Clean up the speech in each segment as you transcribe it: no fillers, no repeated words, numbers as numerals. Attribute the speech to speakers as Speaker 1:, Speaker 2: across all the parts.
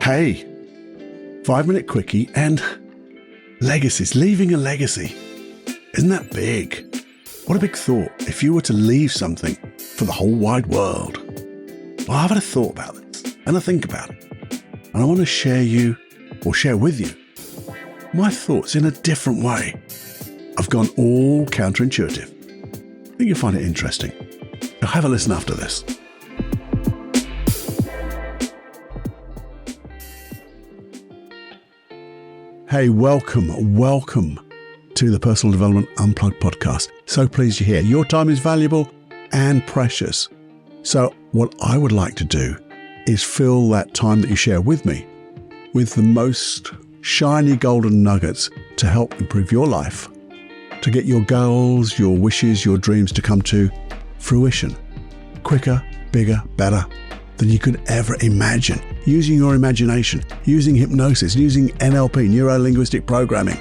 Speaker 1: Hey, 5-Minute Quickie and legacies, leaving a legacy. Isn't that big? What a big thought if you were to leave something for the whole wide world. Well, I've had a thought about this and I think about it. And I want to share with you my thoughts in a different way. I've gone all counterintuitive. I think you'll find it interesting. So have a listen after this. Hey, welcome to the Personal Development Unplugged podcast. So pleased you're here. Your time is valuable and precious. So what I would like to do is fill that time that you share with me with the most shiny golden nuggets to help improve your life, to get your goals, your wishes, your dreams to come to fruition quicker, bigger, better than you could ever imagine. Using your imagination, using hypnosis, using NLP, neuro-linguistic programming,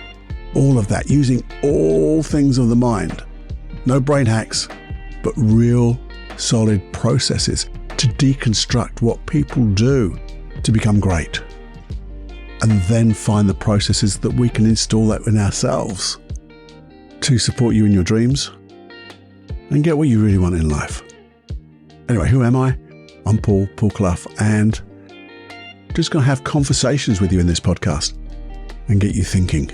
Speaker 1: all of that, using all things of the mind. No brain hacks, but real solid processes to deconstruct what people do to become great. And then find the processes that we can install that in ourselves to support you in your dreams and get what you really want in life. Anyway, who am I? I'm Paul Cloughie, and just going to have conversations with you in this podcast and get you thinking,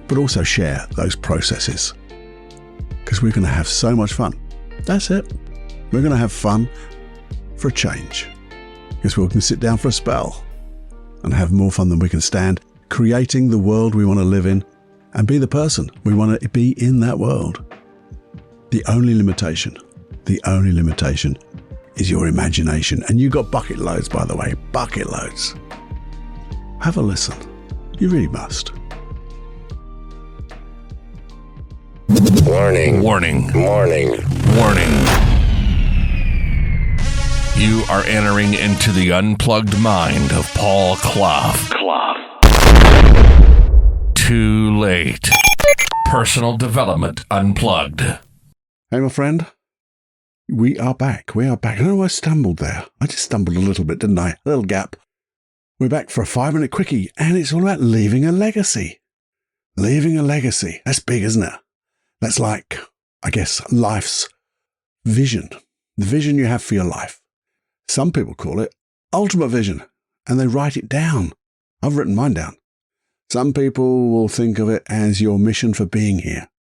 Speaker 1: but also share those processes because we're going to have so much fun. That's it. We're going to have fun for a change because we can sit down for a spell and have more fun than we can stand, creating the world we want to live in and be the person we want to be in that world. The only limitation is your imagination. And you got bucket loads, by the way, bucket loads. Have a listen. You really must.
Speaker 2: Warning. You are entering into the unplugged mind of Paul Cloughie. Too late. Personal Development Unplugged.
Speaker 1: Hey, my friend. We are back. I don't know why I stumbled there. I just stumbled a little bit, didn't I? A little gap. We're back for a 5-minute quickie, and it's all about leaving a legacy. Leaving a legacy. That's big, isn't it? That's like, I guess, life's vision. The vision you have for your life. Some people call it ultimate vision, and they write it down. I've written mine down. Some people will think of it as your mission for being here.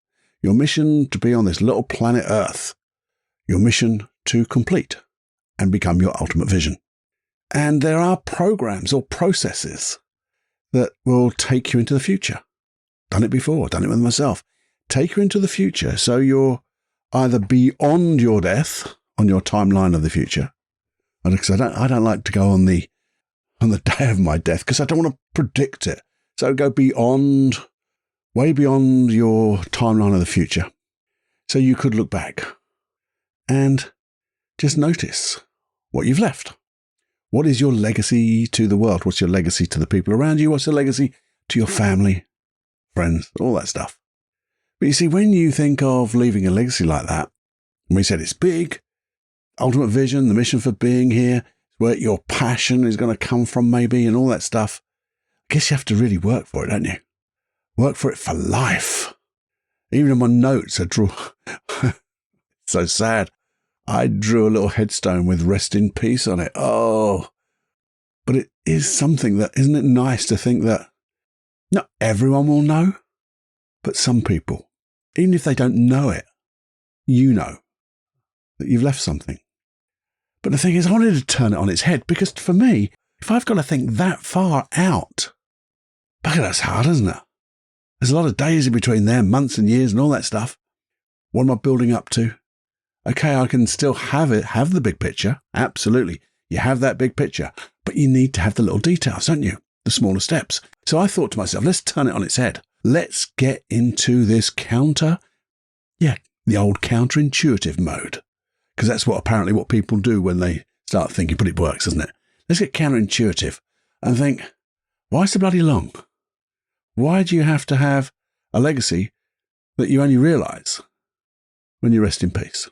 Speaker 1: Your mission to be on this little planet Earth. Your mission to complete and become your ultimate vision. And there are programs or processes that will take you into the future. Done it before, done it with myself. Take you into the future so you're either beyond your death on your timeline of the future. Because I don't like to go on the day of my death because I don't want to predict it. So go beyond, way beyond your timeline of the future. So you could look back and just notice what you've left. What is your legacy to the world? What's your legacy to the people around you? What's your legacy to your family, friends, all that stuff? But you see, when you think of leaving a legacy like that, and we said it's big, ultimate vision, the mission for being here, where your passion is going to come from maybe and all that stuff, I guess you have to really work for it, don't you? Work for it for life. Even in my notes, I drew... So sad. I drew a little headstone with rest in peace on it. Oh, but it is something that, isn't it nice to think that not everyone will know, but some people, even if they don't know it, you know that you've left something. But the thing is, I wanted to turn it on its head because for me, if I've got to think that far out, bugger, that's hard, isn't it? There's a lot of days in between there, months and years and all that stuff. What am I building up to? Okay, I can still have the big picture. Absolutely. You have that big picture, but you need to have the little details, don't you? The smaller steps. So I thought to myself, let's turn it on its head. Let's get into this the old counterintuitive mode. Because that's what people do when they start thinking, but it works, doesn't it? Let's get counterintuitive and think, why so bloody long? Why do you have to have a legacy that you only realise when you rest in peace?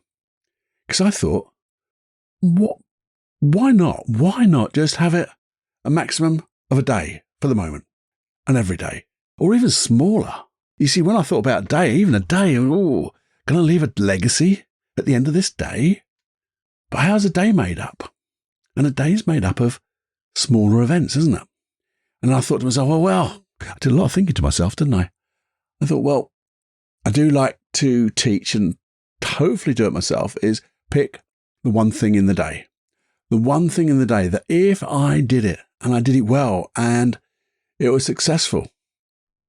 Speaker 1: Because I thought, why not? Why not just have it a maximum of a day for the moment and every day, or even smaller. You see, when I thought about a day, even a day, can I leave a legacy at the end of this day? But how's a day made up? And a day is made up of smaller events, isn't it? And I thought to myself, well, I did a lot of thinking to myself, didn't I? I thought, well, I do like to teach and hopefully do it myself, is pick the one thing in the day. The one thing in the day that if I did it and I did it well and it was successful,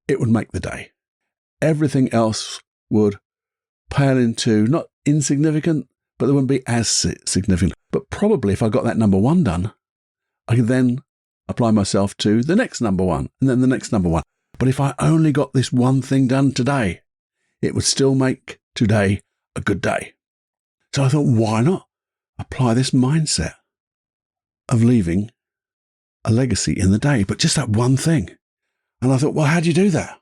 Speaker 1: it would make the day. Everything else would pale into not insignificant, but they wouldn't be as significant. But probably if I got that number one done, I could then apply myself to the next number one and then the next number one. But if I only got this one thing done today, it would still make today a good day. So I thought, why not apply this mindset of leaving a legacy in the day, but just that one thing? And I thought, well, how do you do that?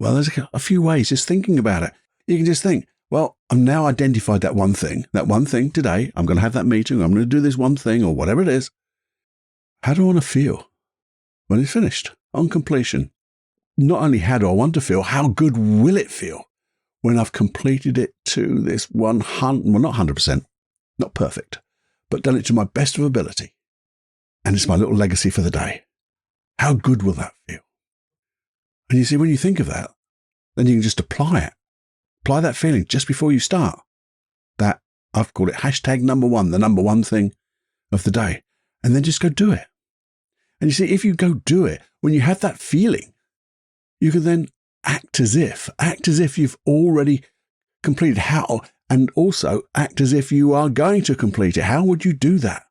Speaker 1: Well, there's a few ways just thinking about it. You can just think, well, I've now identified that one thing today. I'm going to have that meeting. I'm going to do this one thing or whatever it is. How do I want to feel when it's finished on completion? Not only how do I want to feel, how good will it feel when I've completed it to this 100, well, not 100%, not perfect, but done it to my best of ability. And it's my little legacy for the day. How good will that feel? And you see, when you think of that, then you can just apply it. Apply that feeling just before you start. That, I've called it hashtag number one, the number one thing of the day. And then just go do it. And you see, if you go do it, when you have that feeling, you can then act as if you've already completed how, and also act as if you are going to complete it. How would you do that?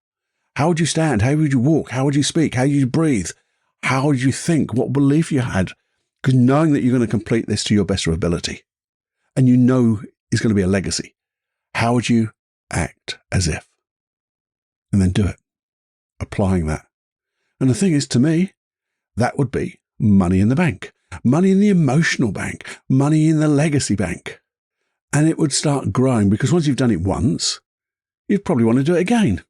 Speaker 1: How would you stand? How would you walk? How would you speak? How would you breathe? How would you think? What belief you had? Because knowing that you're going to complete this to your best of ability, and you know it's going to be a legacy, how would you act as if? And then do it. Applying that. And the thing is, to me, that would be money in the bank, money in the emotional bank, money in the legacy bank. And it would start growing, because once you've done it once, you'd probably want to do it again.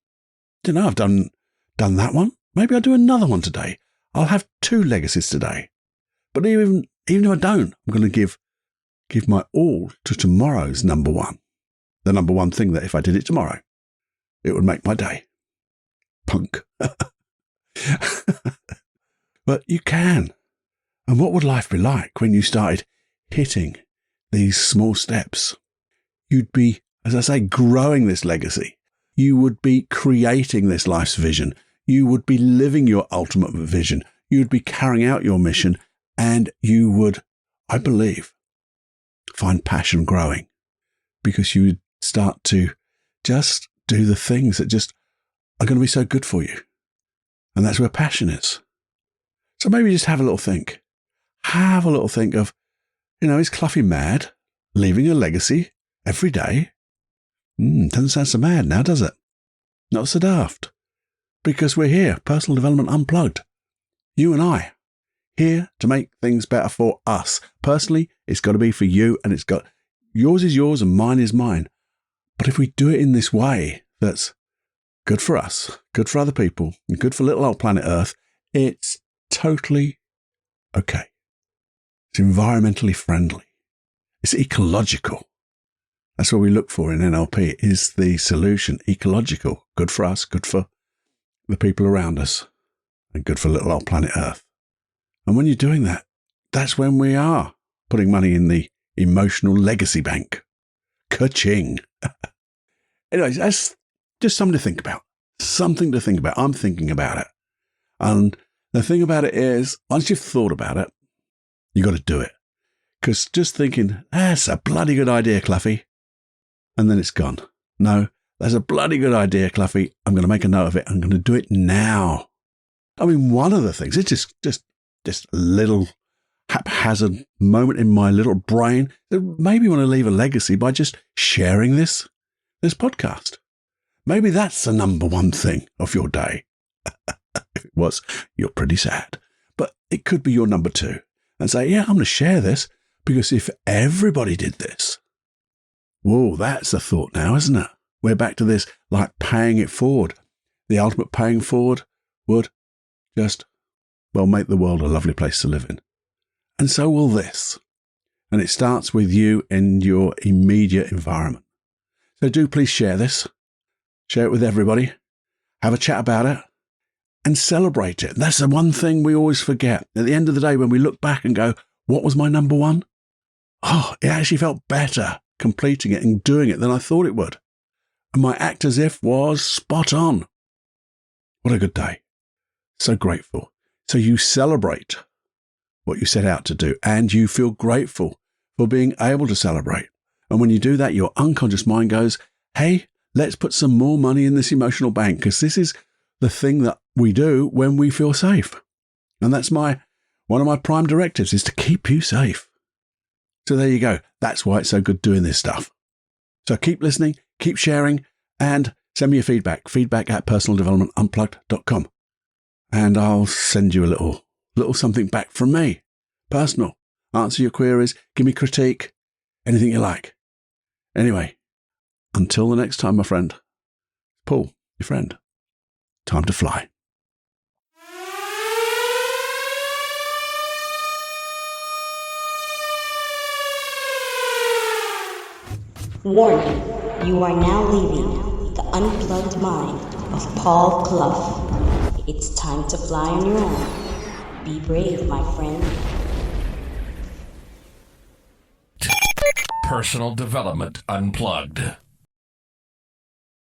Speaker 1: You know, I've done that one. Maybe I'll do another one today. I'll have 2 legacies today. But even if I don't, I'm going to give my all to tomorrow's number one. The number one thing that if I did it tomorrow, it would make my day. Punk. But you can. And what would life be like when you started hitting these small steps? You'd be, as I say, growing this legacy. You would be creating this life's vision. You would be living your ultimate vision. You would be carrying out your mission, and you would, I believe, find passion growing, because you would start to just do the things that just are going to be so good for you. And that's where passion is. So maybe just have a little think. Have a little think of, is Cloughie mad? Leaving a legacy every day? Doesn't sound so mad now, does it? Not so daft. Because we're here, Personal Development Unplugged. You and I, here to make things better for us. Personally, it's got to be for you, and yours is yours and mine is mine. But if we do it in this way that's good for us, good for other people, and good for little old planet Earth, it's totally okay. It's environmentally friendly. It's ecological. That's what we look for in NLP, is the solution. Ecological. Good for us, good for the people around us, and good for little old planet Earth. And when you're doing that, that's when we are putting money in the emotional legacy bank. Ka-ching. Anyways, that's just something to think about. Something to think about. I'm thinking about it. And the thing about it is, once you've thought about it, you got to do it. Because just thinking, that's a bloody good idea, Cloughie, and then it's gone. No, that's a bloody good idea, Cloughie. I'm going to make a note of it. I'm going to do it now. I mean, one of the things, it's just a little haphazard moment in my little brain that maybe want to leave a legacy by just sharing this podcast. Maybe that's the number one thing of your day. If it was, you're pretty sad. But it could be your number 2. And say, yeah, I'm going to share this, because if everybody did this, whoa, that's a thought now, isn't it? We're back to this, like paying it forward. The ultimate paying forward would just, well, make the world a lovely place to live in. And so will this. And it starts with you and your immediate environment. So do please share this. Share it with everybody. Have a chat about it. And celebrate it. That's the one thing we always forget. At the end of the day, when we look back and go, what was my number one? Oh, it actually felt better completing it and doing it than I thought it would. And my act as if was spot on. What a good day. So grateful. So you celebrate what you set out to do, and you feel grateful for being able to celebrate. And when you do that, your unconscious mind goes, hey, let's put some more money in this emotional bank, because this is the thing that we do when we feel safe. And that's one of my prime directives, is to keep you safe. So there you go. That's why it's so good doing this stuff. So keep listening, keep sharing, and send me your feedback at personaldevelopmentunplugged.com. And I'll send you a little something back from me. Personal. Answer your queries, give me critique, anything you like. Anyway, until the next time, my friend. Paul, your friend. Time to fly.
Speaker 3: Warning, you are now leaving the unplugged mind of Paul Cloughie. It's time to fly on your own. Be brave, my friend.
Speaker 2: Personal Development Unplugged.